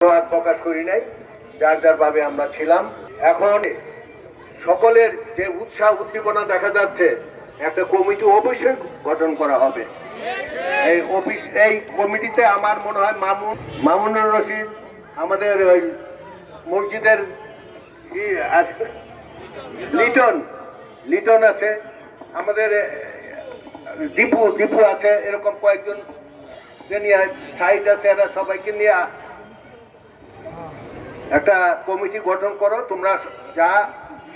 প্রকাশ করি নাই, যার যার ভাবে আমরা ছিলাম। এখন সকলের যে উৎসাহ উদ্দীপনা দেখা যাচ্ছে, একটা কমিটি অবশ্যই গঠন করা হবে। এই কমিটিতে আমার মনে হয় মামুনুর রশিদ, আমাদের ওই মসজিদের লিটন আছে, আমাদের দীপু আছে, এরকম কয়েকজন নিয়ে সাইদ আছে, এরা সবাইকে নিয়ে একটা কমিটি গঠন করো। তোমরা যা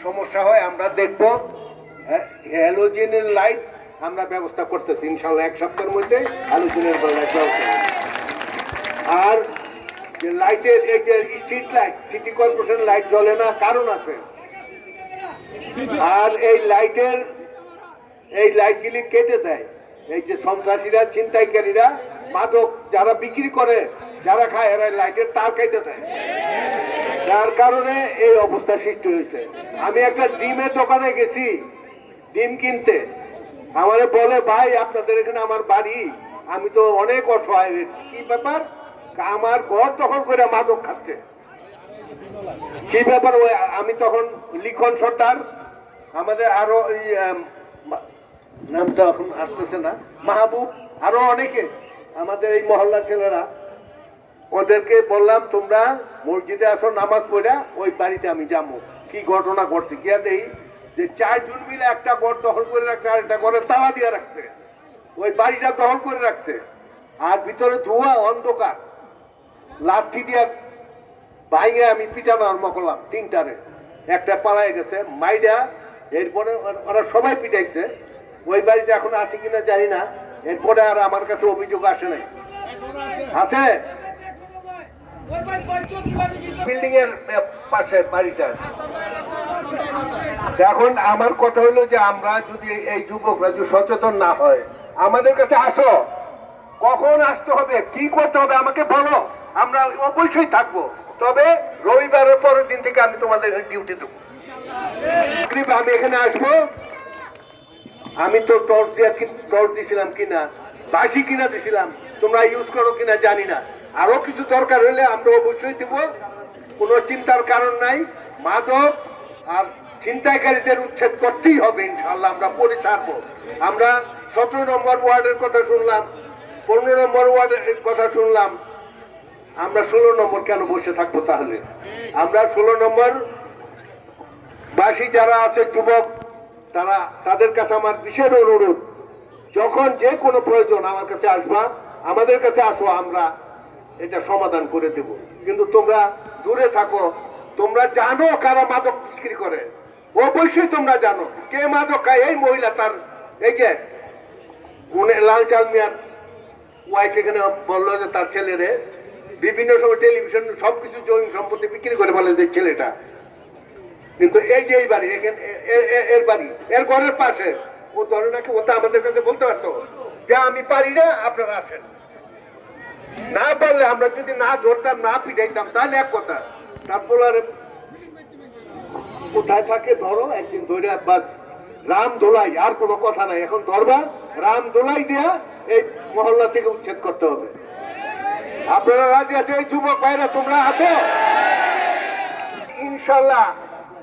সমস্যা হয় আমরা দেখবো। হ্যালোজেনের লাইট আমরা ব্যবস্থা করতেছি ইনশাল্লাহ, এক সপ্তাহের মধ্যে হ্যালোজেনের লাইট ব্যবস্থা। আর যে লাইটের এই যে street light, city corporation light জ্বলে না, কারণ আছে। আর এই লাইটগুলি কেটে দেয় এই যে সন্ত্রাসীরা, ছিনতাইকারীরা, মাদক যারা বিক্রি করে, যারা খায়, এরা লাইটের তার কেটে দেয়, যার কারণে এই অবস্থা সৃষ্টি হয়েছে। আমি একটা ডিমের দোকানে গেছি ডিম কিনতে, আমারে বলে ভাই আপনাদের এখানে আমার বাড়ি, আমি তো অনেক অসহায়। কি ব্যাপার? আমার ঘর দখল করে মাদক খাচ্ছে। কি ব্যাপার? ওই আমি তখন লিখন সর্দার, আমাদের আরো নামটা এখন আসতেছে না, মাহবুব, আরো অনেকে আমাদের এই মহল্লা ছেলেরা, ওদেরকে বললাম তোমরা মসজিদে আসো, নামাজ পড়া ওই বাড়িতে আমি যাবো। কি ঘটনা ঘটছে গিয়া দেই যে 4 জন মিলে একটা ঘর দখল করে রাখছে, আর একটা ঘরে তালা দিয়ে রাখছে, ওই বাড়িটা দখল করে রাখছে। আর ভিতরে ধোঁয়া, অন্ধকার, লাঠি দিয়া ভাইয়া আমি পিটানো আরম্ভ করলাম 3টারে, একটা পালায় গেছে মাইডা। এরপরে ওরা সবাই পিটাইছে। ওই বাড়িতে এখন আছে কিনা জানি না। এরপরে আর আমার কাছে অভিযোগ আসে নাই। আছে বিল্ডিং এর পাশে বাড়িটা। এখন আমার কথা হলো যে আমরা যদি এই যুবকরা যদি সচেতন না হয়, আমাদের কাছে আসো, কখন আসতে হবে, কি করতে হবে আমাকে বলো, আমরা অবশ্যই থাকবো। তবে রবিবারের পরের দিন থেকে আমি তোমাদের ডিউটি দেবো। আমি এখানে আসবো। আমি তো টর্চ দিছিলাম কিনা, বাসি কিনা দিছিলাম, তোমরা ইউজ করো কিনা জানি না। আরো কিছু দরকার হলে আমরা অবশ্যই দিব, কোনো চিন্তার কারণ নাই। মাদক আর ছিনতাইকারীদের উচ্ছেদ করতেই হবে ইনশাল্লাহ, আমরা করে থাকবো। আমরা 17 নম্বর ওয়ার্ডের কথা শুনলাম, 15 নম্বর ওয়ার্ডের কথা শুনলাম, আমরা 16 নম্বর কেন বসে থাকবো? তাহলে আমরা 16 নম্বর বাসী যারা আছে, যুবক, তাদের কাছে আমার বিশেষ অনুরোধ, যখন যে কোনো প্রয়োজন আমার কাছে আসবা, আমাদের কাছে আসো, আমরা এটা সমাধান করে দেব। কিন্তু তোমরা দূরে থাকো। তোমরা জানো কারা মাদক বিক্রি করে, অবশ্যই তোমরা জানো কে মাদক খায়। এই মহিলা, তার এই যে লাল চাল মিয়ার ওয়াইফ এখানে বললো যে তার ছেলেরে বিভিন্ন সময় টেলিভিশন সবকিছু জমি সম্পত্তি বিক্রি করে বলে যে ছেলেটা। কিন্তু এই যে এই বাড়ি, এখানে এর বাড়ি, এর ঘরের পাশে, ও ধরে নাকি ওটা আমাদের কাছে বলতে পারতো যে আমি পারি না, আপনারা আসেন। না পারলে আমরা যদি না ধরতাম, না পিটাইতাম, তাহলে এক কথা। তারপর আর কোথায় থাকে ধরো, একদিন ধরে বাস রাম দোলাই, আর কোনো কথা নাই। এখন ধরবা, রাম দোলাই দিয়া এই মহল্লা থেকে উচ্ছেদ করতে হবে। আপনারা রাজি আছে? এই যুবক ভাইরা তোমরা আছো ইনশাল্লাহ।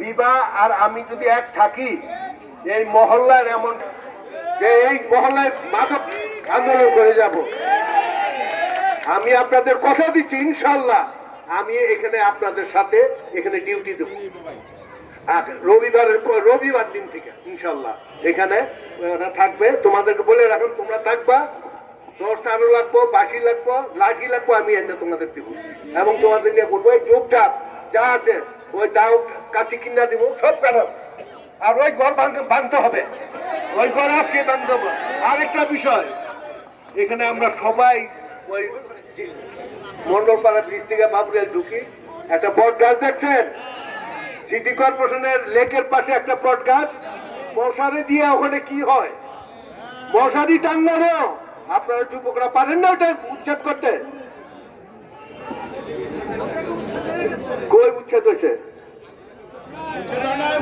বিভা আর আমি যদি এক থাকি, এই মহল্লার এমন যে এই মহল্লায় মাদক আন্দোলন করে যাব। আমি আপনাদের কথা দিচ্ছি ইনশাল্লাহ, আমি এখানে আপনাদের সাথে এখানে ডিউটি দেব। রবিবার দিন থেকে ইনশাল্লাহ এখানে ওরা থাকবে। তোমাদেরকে বলে রাখুন, তোমরা থাকবা। টর্চ আরো লাগবো, বাঁশি লাগবো, লাঠি লাগবো, আমি এনে তোমাদের দিব এবং তোমাদের নিয়ে করবো। ওই যোগটা যা আছে, ওই দাও কাছি কিনা দিব, সব কারণ। আর ওই ঘর বাঁধতে হবে, ওই ঘর আজকে বাঁধতে হবে। আরেকটা বিষয়, এখানে আমরা সবাই ওই মন্ডলপাড়া ব্রিজ থেকে বাবুরিয়াল ঢুকি, একটা বট গাছ দেখছেন? সিটি কর্পোরেশনের লেকের পাশে একটা বট গাছ, মশারি দিয়ে ওখানে কি হয়, মশারি টাঙ্গানো। আপনারা যুবকরা পারেন না ওটা উচ্ছেদ করতে? কই উচ্ছেদ হয়েছে?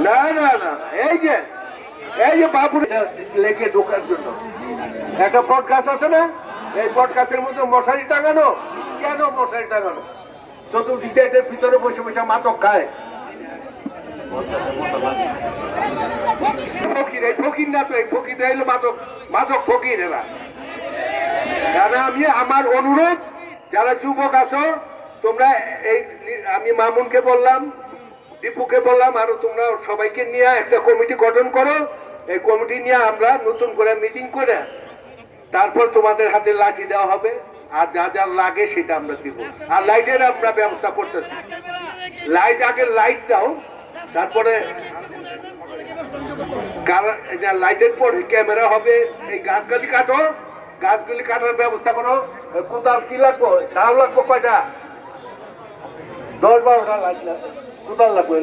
না না না, এই যে বাবুর লেকে ঢোকার জন্য একটা বট গাছ আছে না, এই বট গাছের মধ্যে মশারি টাঙানো। কেন মশারি টাঙানো? চতুর্দিকে এটার ভিতরে বসে বসে মাদক খায়। ফকির, এই ফকির না তো, এই ফকির এলো মাদক, মাদক ফকির এরা। দাদা আমি আমার অনুরোধ, যারা যুবক আছো তোমরা এই, আমি মামুনকে বললাম, দীপুকে বললাম, আরো তোমরা সবাইকে নিয়ে একটা কমিটি গঠন করো। এই কমিটি নিয়ে আমরা নতুন করে মিটিং করে তারপর তোমাদের হাতে লাঠি দেওয়া হবে, আর যা যা লাগে সেটা আমরা দিব। আর লাইটের আমরা ব্যবস্থা করতেছি। লাইট আগে লাইট দাও, তারপরে লাইটের পরে ক্যামেরা হবে। এই গাছগুলি কাটো, গাছগুলি কাটার ব্যবস্থা করো। কোদাল কি লাগবো, তাও লাগবো কয়টা? 10-12টা লাইট কোদাল লাগবে।